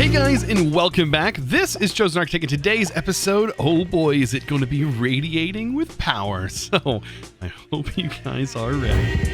Hey guys, and welcome back. This is ChosenArchitect, and today's episode, oh boy, is it going to be radiating with power. So I hope you guys are ready.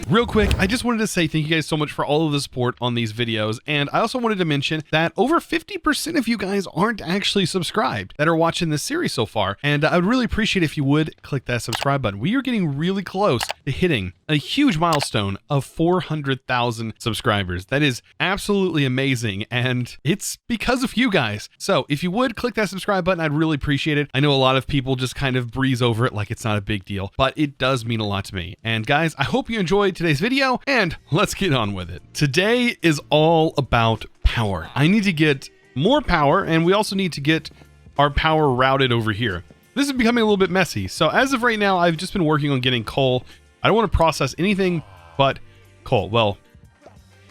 Real quick, I just wanted to say thank you guys so much for all of the support on these videos. And I also wanted to mention that over 50% of you guys aren't actually subscribed that are watching this series so far. And I would really appreciate if you would click that subscribe button. We are getting really close to hitting a huge milestone of 400,000 subscribers. That is absolutely amazing. And it's because of you guys. So if you would click that subscribe button, I'd really appreciate it. I know a lot of people just kind of breeze over it like it's not a big deal, but it does mean a lot to me. And guys, I hope you enjoyed today's video, and let's get on with it. Today is all about power. I need to get more power, and we also need to get our power routed over here. This is becoming a little bit messy. So as of right now, I've just been working on getting coal. I don't want to process anything but coal. Well,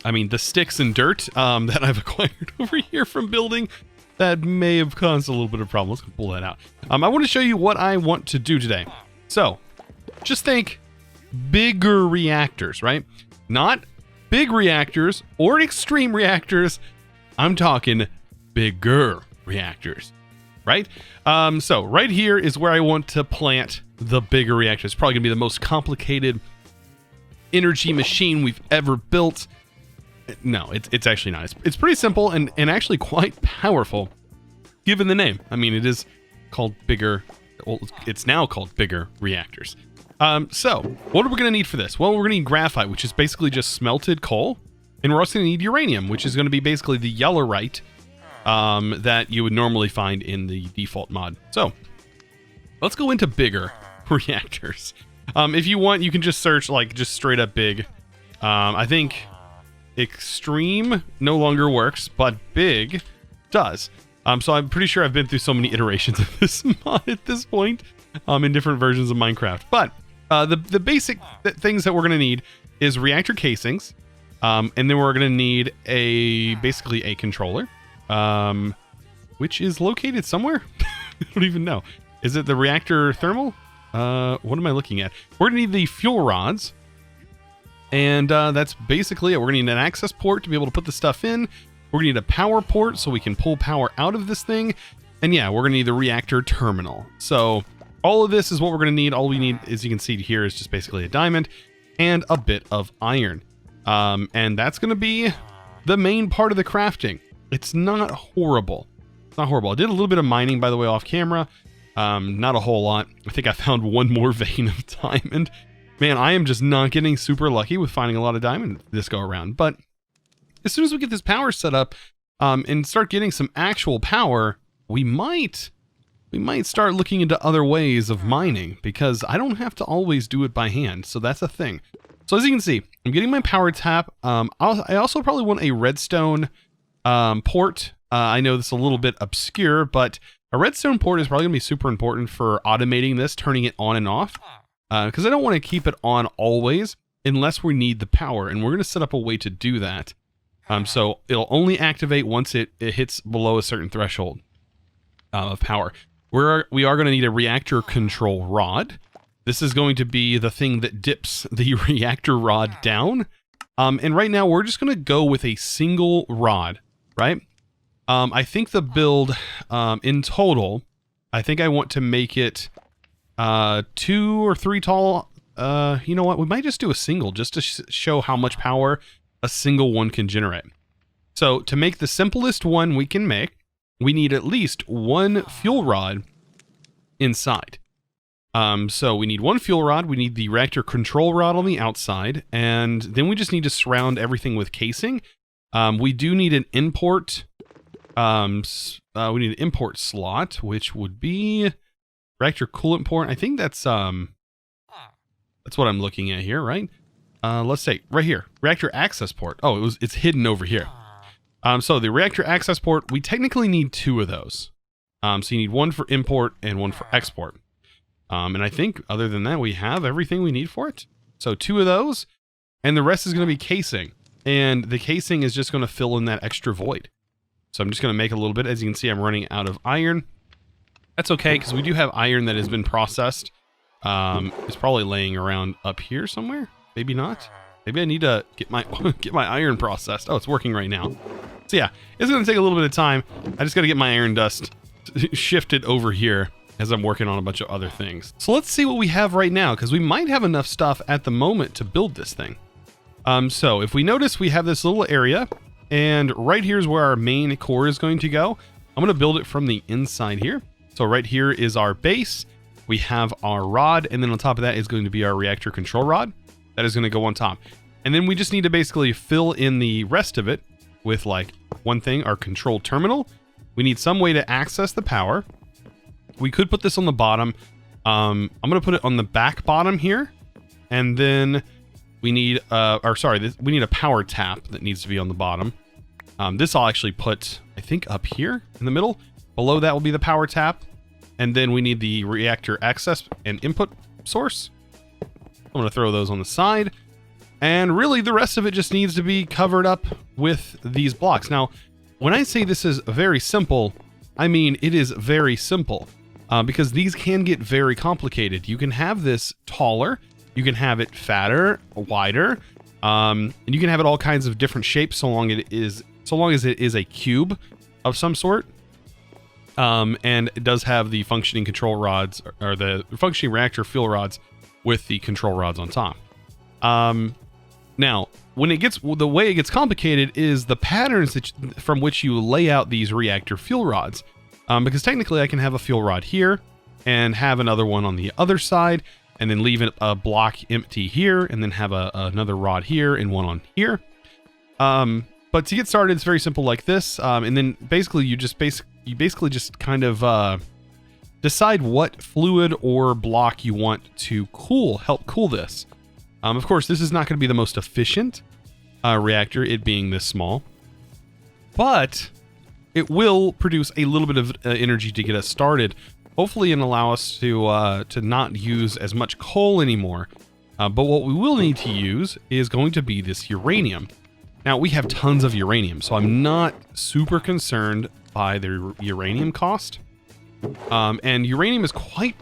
I mean, the sticks and dirt that I've acquired over here from building, that may have caused a little bit of problem. Let's pull that out. I want to show you what I want to do today. So just think bigger reactors, right? Not big reactors or extreme reactors. I'm talking bigger reactors, right? So right here is where I want to plant the bigger reactor. It's probably gonna be the most complicated energy machine we've ever built. No, it's actually not. It's pretty simple and actually quite powerful, given the name. I mean, it is called bigger. Well, it's now called bigger reactors. So what are we gonna need for this? Well, we're gonna need graphite, which is basically just smelted coal, and we're also gonna need uranium, which is gonna be basically the yellowite that you would normally find in the default mod. So let's go into bigger reactors. If you want, you can just search like just straight up big. I think extreme no longer works, but big does. So I'm pretty sure I've been through so many iterations of this mod at this point, in different versions of Minecraft. But the basic things that we're going to need is reactor casings, and then we're going to need basically a controller, which is located somewhere. I don't even know. Is it the reactor thermal? What am I looking at? We're going to need the fuel rods, and that's basically it. We're going to need an access port to be able to put the stuff in. We're going to need a power port so we can pull power out of this thing. And yeah, we're going to need the reactor terminal. So all of this is what we're going to need. All we need, as you can see here, is just basically a diamond and a bit of iron. And that's going to be the main part of the crafting. It's not horrible. It's not horrible. I did a little bit of mining, by the way, off camera. Not a whole lot. I think I found one more vein of diamond. Man, I am just not getting super lucky with finding a lot of diamond this go around. But as soon as we get this power set up and start getting some actual power, we might start looking into other ways of mining, because I don't have to always do it by hand. So that's a thing. So as you can see, I'm getting my power tap. I also probably want a redstone port. I know this is a little bit obscure, but a redstone port is probably gonna be super important for automating this, turning it on and off, because I don't want to keep it on always unless we need the power. And we're gonna set up a way to do that. So it'll only activate once it hits below a certain threshold of power. We are going to need a reactor control rod. This is going to be the thing that dips the reactor rod down. And right now we're just going to go with a single rod, right? I think the build in total, I think I want to make it 2 or 3 tall. You know what? We might just do a single just to show how much power a single one can generate. So to make the simplest one we can make, we need at least one fuel rod inside. So we need one fuel rod, we need the reactor control rod on the outside, and then we just need to surround everything with casing. We do need an import, slot, which would be reactor coolant port. I think that's what I'm looking at here, right? Let's say right here, reactor access port. Oh, it's hidden over here. So the reactor access port, we technically need 2 of those. So you need one for import and one for export. And I think other than that, we have everything we need for it. So 2 of those, and the rest is going to be casing. And the casing is just going to fill in that extra void. So I'm just going to make a little bit. As you can see, I'm running out of iron. That's okay, because we do have iron that has been processed. It's probably laying around up here somewhere. Maybe not. Maybe I need to get my get my iron processed. Oh, it's working right now. So yeah, it's going to take a little bit of time. I just got to get my iron dust shifted over here as I'm working on a bunch of other things. So let's see what we have right now, because we might have enough stuff at the moment to build this thing. So if we notice, we have this little area, and right here is where our main core is going to go. I'm going to build it from the inside here. So right here is our base. We have our rod, and then on top of that is going to be our reactor control rod. That is going to go on top. And then we just need to basically fill in the rest of it with like one thing, our control terminal. We need some way to access the power. We could put this on the bottom. I'm going to put it on the back bottom here. And then we need, we need a power tap that needs to be on the bottom. This I'll actually put, I think, up here in the middle. Below that will be the power tap. And then we need the reactor access and input source. I'm going to throw those on the side. And really, the rest of it just needs to be covered up with these blocks. Now, when I say this is very simple, I mean it is very simple. Because these can get very complicated. You can have this taller. You can have it fatter, wider. And you can have it all kinds of different shapes so long as it is a cube of some sort. And it does have the functioning control rods, or the functioning reactor fuel rods with the control rods on top. Now, the way it gets complicated is the patterns from which you lay out these reactor fuel rods. Because technically I can have a fuel rod here and have another one on the other side, and then leave a block empty here, and then have another rod here and one on here. But to get started, it's very simple like this. And then basically you basically just kind of decide what fluid or block you want to help cool this. Of course, this is not going to be the most efficient reactor, it being this small, but it will produce a little bit of energy to get us started, hopefully, and allow us to not use as much coal anymore. But what we will need to use is going to be this uranium. Now, we have tons of uranium, so I'm not super concerned by the uranium cost. And uranium is quite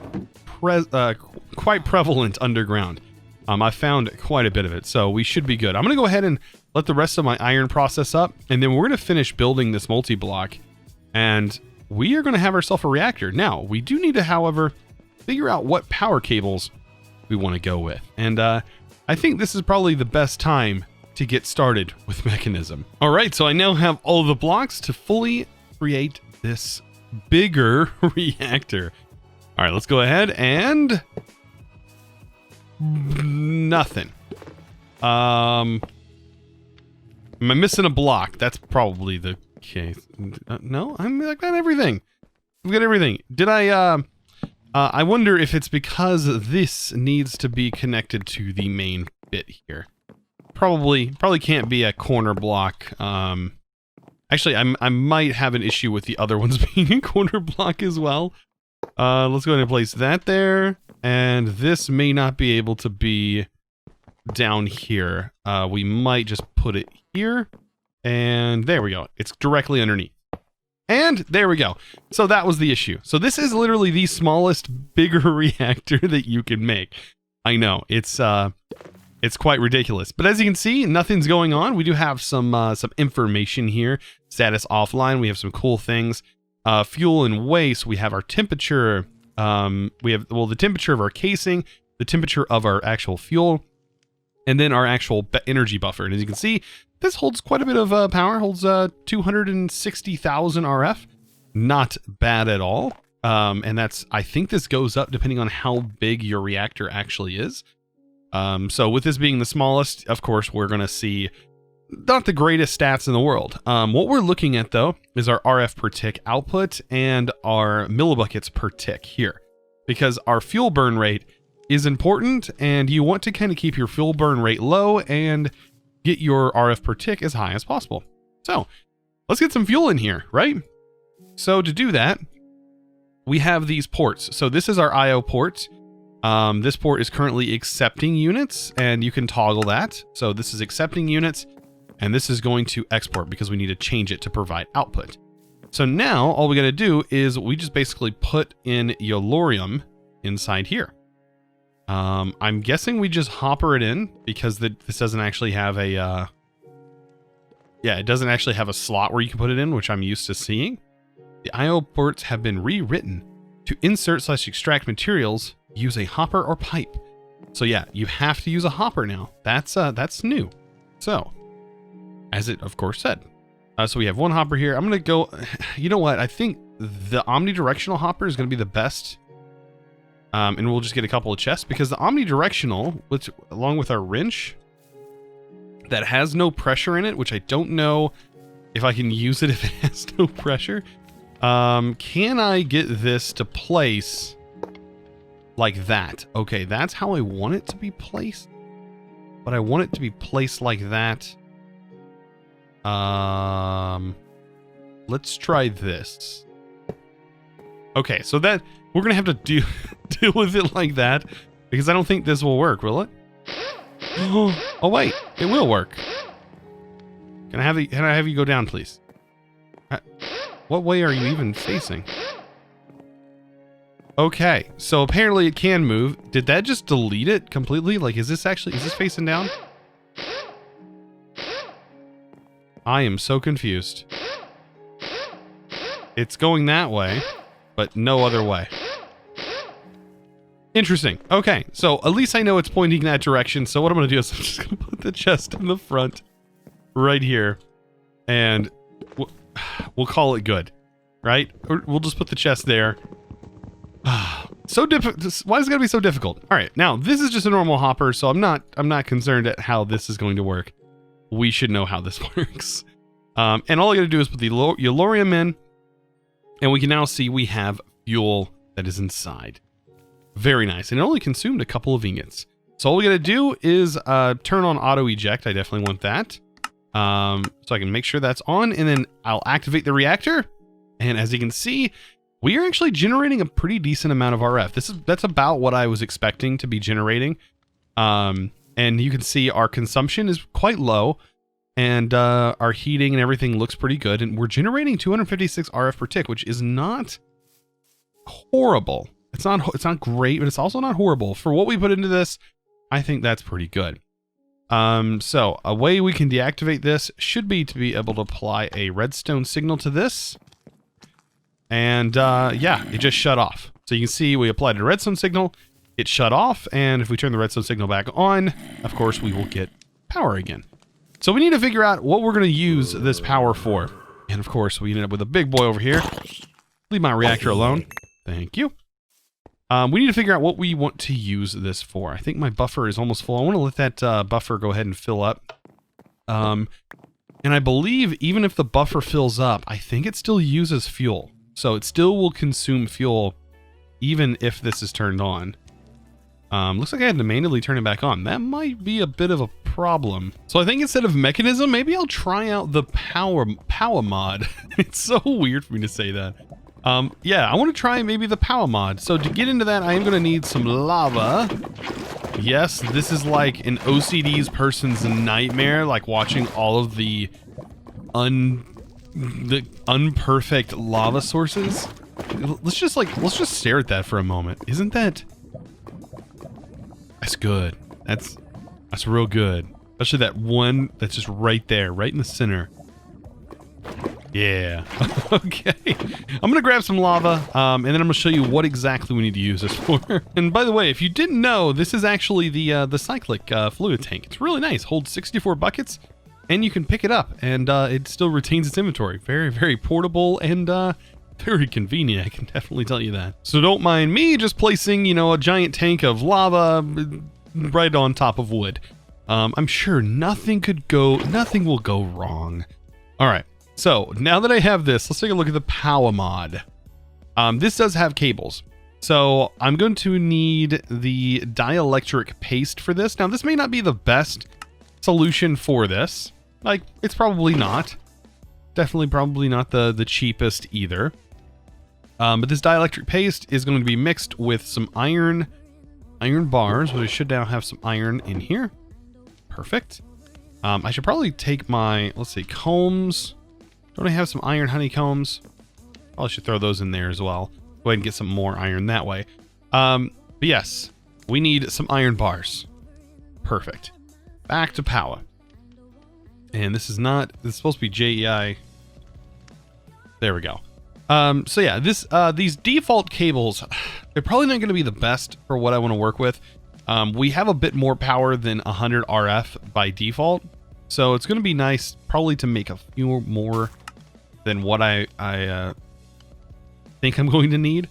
prevalent underground. I found quite a bit of it, so we should be good. I'm going to go ahead and let the rest of my iron process up, and then we're going to finish building this multi-block, and we are going to have ourselves a reactor. Now, we do need to, however, figure out what power cables we want to go with. And I think this is probably the best time to get started with Mekanism. All right, so I now have all the blocks to fully create this bigger reactor. All right, let's go ahead and... nothing. Am I missing a block? That's probably the case. No, I've got everything. I've got everything. Did I wonder if it's because this needs to be connected to the main bit here. Probably can't be a corner block. Actually, I might have an issue with the other ones being a corner block as well. Let's go ahead and place that there. And this may not be able to be down here. We might just put it here. And there we go. It's directly underneath. And there we go. So that was the issue. So this is literally the smallest, bigger reactor that you can make. I know, it's quite ridiculous. But as you can see, nothing's going on. We do have some information here. Status offline. We have some cool things. Fuel and waste. We have our temperature. We have, well, the temperature of our casing, the temperature of our actual fuel, and then our actual energy buffer. And as you can see, this holds quite a bit of power, holds 260,000 RF. Not bad at all. And I think this goes up depending on how big your reactor actually is. So with this being the smallest, of course, we're going to see not the greatest stats in the world. What we're looking at, though, is our RF per tick output and our millibuckets per tick here, because our fuel burn rate is important, and you want to kind of keep your fuel burn rate low and get your RF per tick as high as possible. So let's get some fuel in here, right? So to do that, we have these ports. So this is our IO port. This port is currently accepting units, and you can toggle that. So this is accepting units, and this is going to export because we need to change it to provide output. So now all we got to do is we just basically put in Yolorium inside here. I'm guessing we just hopper it in because this doesn't actually have a, yeah, it doesn't actually have a slot where you can put it in, which I'm used to seeing. The IO ports have been rewritten to insert/extract materials. Use a hopper or pipe. So yeah, you have to use a hopper now. That's new. So, as it of course said. So we have one hopper here. I'm gonna go. You know what? I think the omnidirectional hopper is gonna be the best. And we'll just get a couple of chests because the omnidirectional, which along with our wrench, that has no pressure in it, which I don't know if I can use it if it has no pressure. Can I get this to place like that? Okay, that's how I want it to be placed. But I want it to be placed like that. Let's try this. Okay, so that we're gonna have to deal with it like that because I don't think this will work, will it? Oh wait, it will work. Can I have you go down, please? What way are you even facing? Okay, so apparently it can move. Did that just delete it completely? Like, is this facing down? I am so confused. It's going that way, but no other way. Interesting. Okay, so at least I know it's pointing that direction. So what I'm going to do is I'm just going to put the chest in the front right here, and we'll call it good, right? Or we'll just put the chest there. So difficult. Why is it going to be so difficult? All right, now this is just a normal hopper, so I'm not concerned at how this is going to work. We should know how this works. And all I got to do is put the Yellorium in, and we can now see we have fuel that is inside. Very nice. And it only consumed a couple of ingots. So all we got to do is turn on auto eject. I definitely want that. So I can make sure that's on, and then I'll activate the reactor. And as you can see, we are actually generating a pretty decent amount of RF. That's about what I was expecting to be generating. And you can see our consumption is quite low, and our heating and everything looks pretty good. And we're generating 256 RF per tick, which is not horrible. It's not great, but it's also not horrible. For what we put into this, I think that's pretty good. So a way we can deactivate this should be to be able to apply a redstone signal to this. And yeah, it just shut off. So you can see we applied a redstone signal, it shut off, and if we turn the redstone signal back on, of course we will get power again. So we need to figure out what we're going to use this power for. And of course we ended up with a big boy over here. Leave my reactor alone. Thank you. We need to figure out what we want to use this for. I think my buffer is almost full. I want to let that buffer go ahead and fill up. And I believe even if the buffer fills up, I think it still uses fuel. So it still will consume fuel even if this is turned on. Looks like I had to manually turn it back on. That might be a bit of a problem. So I think instead of Mekanism, maybe I'll try out the power mod. It's so weird for me to say that. Yeah, I want to try maybe the power mod. So to get into that, I am going to need some lava. Yes, this is like an OCD's person's nightmare, like watching all of the unperfect lava sources. Let's just stare at that for a moment. Isn't that's good. That's real good. Especially that one that's just right there, right in the center. Yeah. Okay. I'm gonna grab some lava, and then I'm gonna show you what exactly we need to use this for. And by the way, if you didn't know, this is actually the cyclic fluid tank. It's really nice. Holds 64 buckets, and you can pick it up, and it still retains its inventory. Very, very portable and very convenient. I can definitely tell you that. So don't mind me just placing, you know, a giant tank of lava right on top of wood. I'm sure nothing will go wrong. All right. So now that I have this, let's take a look at the power mod. This does have cables. So I'm going to need the dielectric paste for this. Now this may not be the best solution for this. Like, it's probably not. Definitely probably not the cheapest either. But this dielectric paste is going to be mixed with some iron bars. We should now have some iron in here. Perfect. I should probably take my, let's see, combs. Don't I have some iron honeycombs? Probably should throw those in there as well. Go ahead and get some more iron that way. But yes, We need some iron bars. Perfect. Back to power. And this is supposed to be JEI. There we go. So yeah, these default cables, they're probably not going to be the best for what I want to work with. We have a bit more power than 100 RF by default. So it's going to be nice probably to make a few more than what I think I'm going to need.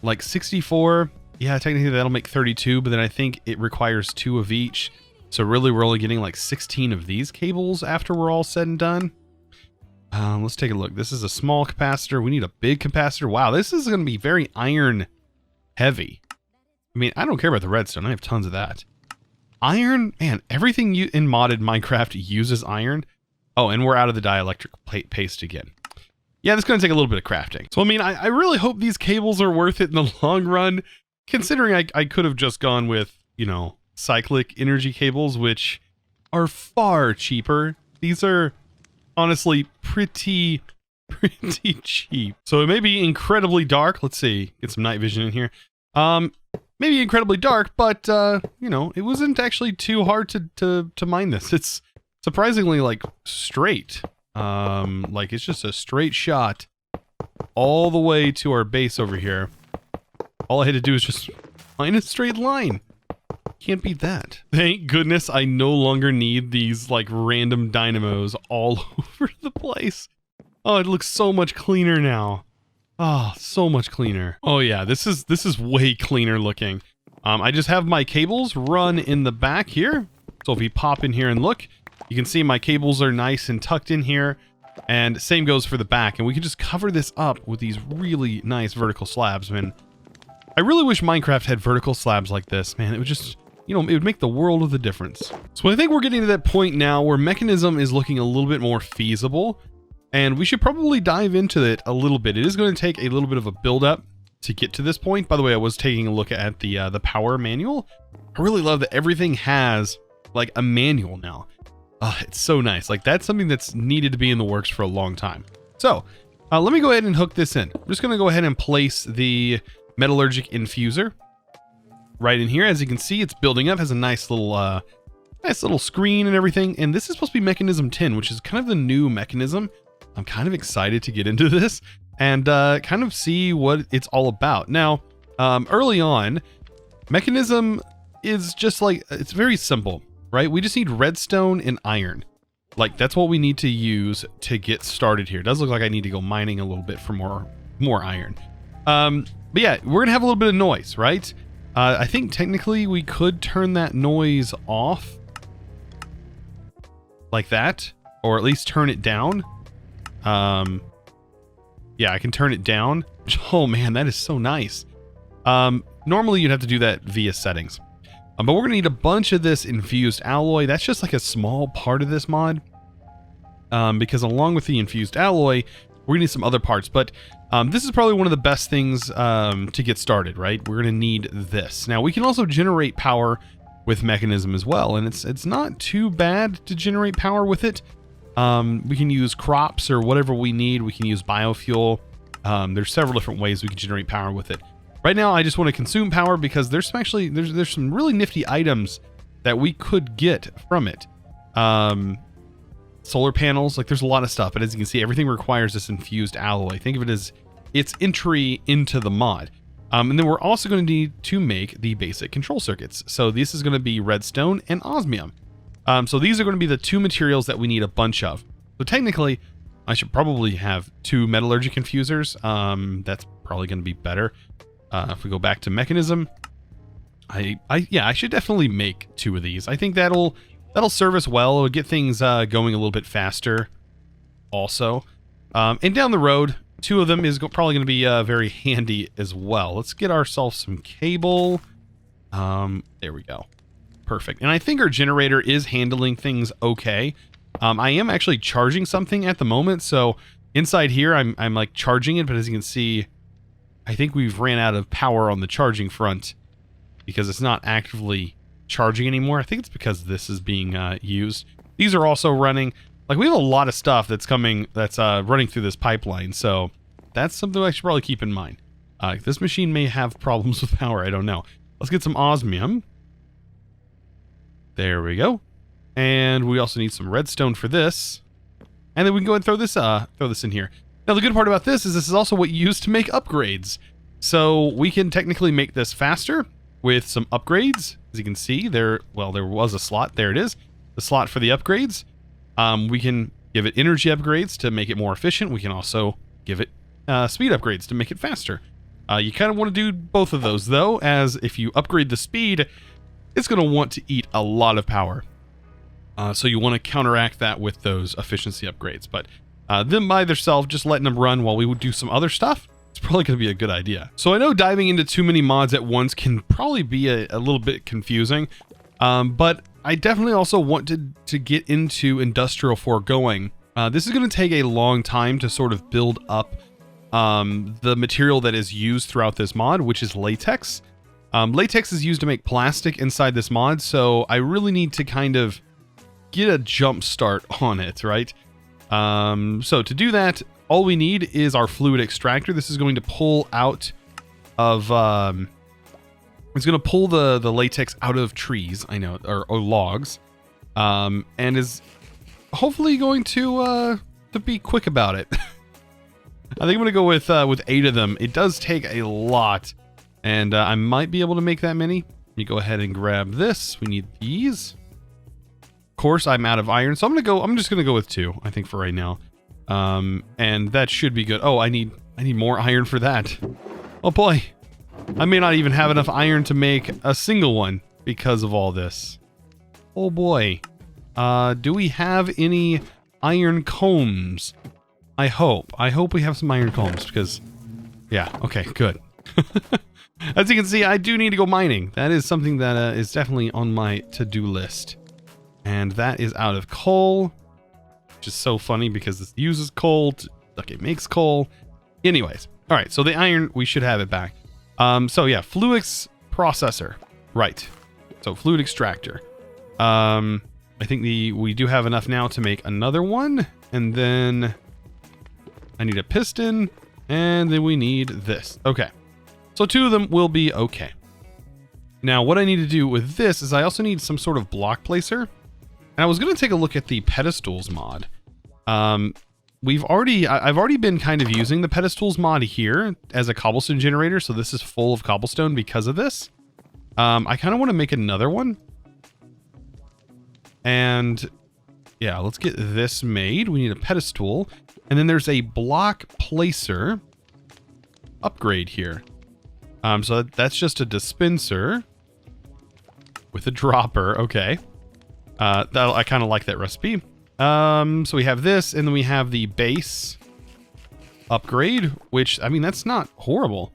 Like 64, yeah, technically that'll make 32, but then I think it requires 2 of each. So really we're only getting like 16 of these cables after we're all said and done. Let's take a look. This is a small capacitor. We need a big capacitor. Wow, this is going to be very iron heavy. I mean, I don't care about the redstone. I have tons of that. Iron, man, everything in modded Minecraft uses iron. Oh, and we're out of the dielectric paste again. Yeah, this is going to take a little bit of crafting. So, I mean, I really hope these cables are worth it in the long run, considering I could have just gone with, you know, cyclic energy cables, which are far cheaper. These are honestly pretty cheap. So it may be incredibly dark. Let's see, get some night vision in here. Maybe incredibly dark, but you know, it wasn't actually too hard to mine this. It's surprisingly like straight. Like it's just a straight shot all the way to our base over here. All I had to do is just find a straight line. Can't beat that. Thank goodness I no longer need these like random dynamos all over the place. Oh, it looks so much cleaner now. Oh, so much cleaner. Oh yeah, this is way cleaner looking. I just have my cables run in the back here. So if we pop in here and look, you can see my cables are nice and tucked in here. And same goes for the back. And we can just cover this up with these really nice vertical slabs. I mean, I really wish Minecraft had vertical slabs like this, man. It would just, you know, it would make the world of the difference. So I think we're getting to that point now where Mekanism is looking a little bit more feasible. And we should probably dive into it a little bit. It is going to take a little bit of a build up to get to this point. By the way, I was taking a look at the power manual. I really love that everything has like a manual now. It's so nice. Like that's something that's needed to be in the works for a long time. So let me go ahead and hook this in. I'm just going to go ahead and place the metallurgic infuser right in here. As you can see, it's building up, has a nice little screen and everything. And this is supposed to be Mekanism 10, which is kind of the new Mekanism. I'm kind of excited to get into this and kind of see what it's all about. Now, early on, Mekanism is just like, it's very simple, right? We just need redstone and iron. Like that's what we need to use to get started here. It does look like I need to go mining a little bit for more iron. But yeah, we're gonna have a little bit of noise, right? I think technically we could turn that noise off like that, or at least turn it down. Yeah, I can turn it down. Oh man, that is so nice. Normally you'd have to do that via settings. But we're gonna need a bunch of this infused alloy. That's just like a small part of this mod. Because along with the infused alloy, we're gonna need some other parts. But this is probably one of the best things to get started, right? We're gonna need this. Now we can also generate power with Mekanism as well, and it's not too bad to generate power with it. We can use crops or whatever we need. We can use biofuel. There's several different ways we can generate power with it. Right now, I just want to consume power because there's some really nifty items that we could get from it. Solar panels, like there's a lot of stuff, but as you can see, everything requires this infused alloy. Think of it as its entry into the mod. And then we're also going to need to make the basic control circuits. So this is going to be redstone and osmium. So these are going to be the two materials that we need a bunch of. So technically, I should probably have 2 metallurgic infusers. That's probably going to be better. If we go back to Mekanism, I should definitely make 2 of these. I think that'll serve us well. It'll get things going a little bit faster also. And down the road, 2 of them is probably going to be very handy as well. Let's get ourselves some cable. There we go. Perfect. And I think our generator is handling things okay. I am actually charging something at the moment. So inside here, I'm like charging it. But as you can see, I think we've ran out of power on the charging front because it's not actively charging anymore. I think it's because this is being used. These are also running. Like we have a lot of stuff that's running through this pipeline. So that's something I should probably keep in mind. This machine may have problems with power. I don't know. Let's get some osmium. There we go. And we also need some redstone for this. And then we can go ahead and throw this in here. Now, the good part about this is also what you use to make upgrades. So we can technically make this faster with some upgrades. As you can see, there was a slot. There it is. The slot for the upgrades. We can give it energy upgrades to make it more efficient. We can also give it speed upgrades to make it faster. You kind of want to do both of those, though, as if you upgrade the speed, it's going to want to eat a lot of power. So you want to counteract that with those efficiency upgrades. But them by themselves, just letting them run while we would do some other stuff, it's probably going to be a good idea. So I know diving into too many mods at once can probably be a little bit confusing, but I definitely also wanted to get into industrial foregoing. This is going to take a long time to sort of build up the material that is used throughout this mod, which is latex. Latex is used to make plastic inside this mod, so I really need to kind of get a jump start on it, right? So to do that, all we need is our fluid extractor. This is going to pull out of it's going to pull the latex out of trees, I know, or logs, and is hopefully going to be quick about it. I think I'm going to go with 8 of them. It does take a lot, and I might be able to make that many. Let me go ahead and grab this. We need these. Of course, I'm out of iron, so I'm just gonna go with 2, I think, for right now. And that should be good. Oh, I need more iron for that. Oh boy. I may not even have enough iron to make a single one because of all this. Oh boy. Do we have any iron combs? I hope we have some iron combs because, yeah, okay, good. As you can see, I do need to go mining. That is something that is definitely on my to-do list. And that is out of coal, which is so funny because this uses coal, it makes coal. Anyways, all right, so the iron, we should have it back. So yeah, fluix processor, right. So fluid extractor. I think we do have enough now to make another one. And then I need a piston, and then we need this. Okay, so 2 of them will be okay. Now, what I need to do with this is I also need some sort of block placer. And I was going to take a look at the pedestals mod. I've already been kind of using the pedestals mod here as a cobblestone generator, so this is full of cobblestone because of this. I kind of want to make another one. And yeah, let's get this made. We need a pedestal. And then there's a block placer upgrade here. So that's just a dispenser with a dropper. Okay. I kind of like that recipe. So we have this, and then we have the base upgrade, which, I mean, that's not horrible.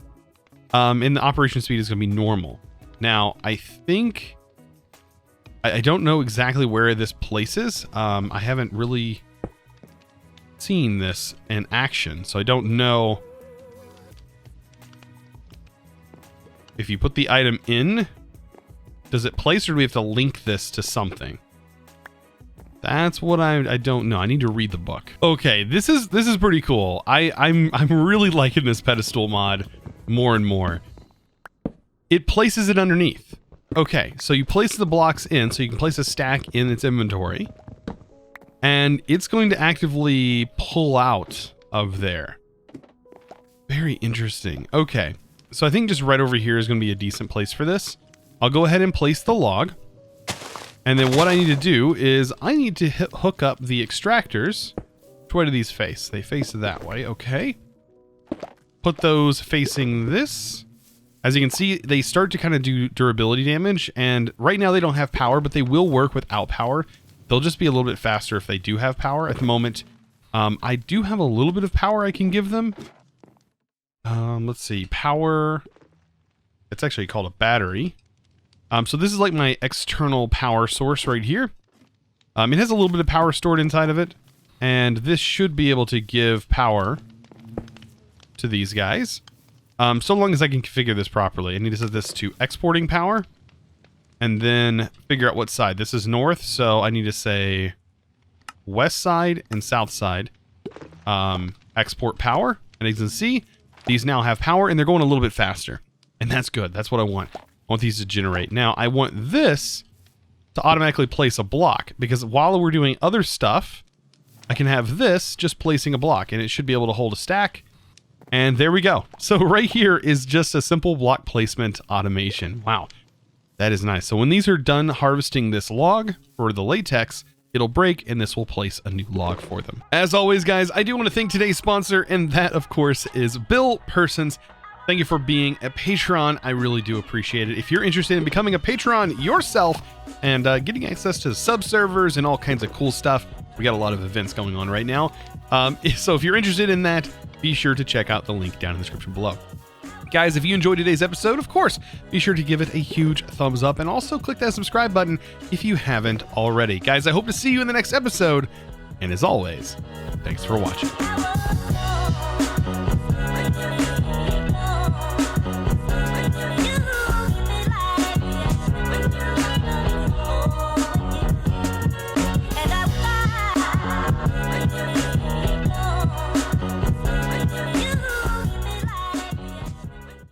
And the operation speed is going to be normal. Now, I think... I don't know exactly where this places. I haven't really seen this in action, so I don't know if you put the item in, does it place, or do we have to link this to something? That's what I don't know. I need to read the book. Okay, this is pretty cool. I'm really liking this pedestal mod more and more. It places it underneath. Okay, so you place the blocks in, so you can place a stack in its inventory, and it's going to actively pull out of there. Very interesting. Okay, so I think just right over here is going to be a decent place for this. I'll go ahead and place the log. And then what I need to do is I need to hook up the extractors. Which way do these face? They face that way. Okay. Put those facing this. As you can see, they start to kind of do durability damage. And right now they don't have power, but they will work without power. They'll just be a little bit faster if they do have power. At the moment, I do have a little bit of power I can give them. Let's see. Power. It's actually called a battery. So this is like my external power source right here. It has a little bit of power stored inside of it. And this should be able to give power to these guys. So long as I can configure this properly. I need to set this to exporting power. And then figure out what side. This is north, so I need to say west side and south side. Export power. And as you can see, these now have power and they're going a little bit faster. And that's good. That's what I want. I want these to generate. Now, I want this to automatically place a block, because while we're doing other stuff, I can have this just placing a block, and it should be able to hold a stack. And there we go. So right here is just a simple block placement automation. Wow, that is nice. So when these are done harvesting this log for the latex, it'll break, and this will place a new log for them. As always, guys, I do want to thank today's sponsor, and that, of course, is Bill Persons. Thank you for being a patron. I really do appreciate it. If you're interested in becoming a patron yourself and getting access to sub-servers and all kinds of cool stuff, we got a lot of events going on right now. So if you're interested in that, be sure to check out the link down in the description below. Guys, if you enjoyed today's episode, of course, be sure to give it a huge thumbs up and also click that subscribe button if you haven't already. Guys, I hope to see you in the next episode. And as always, thanks for watching.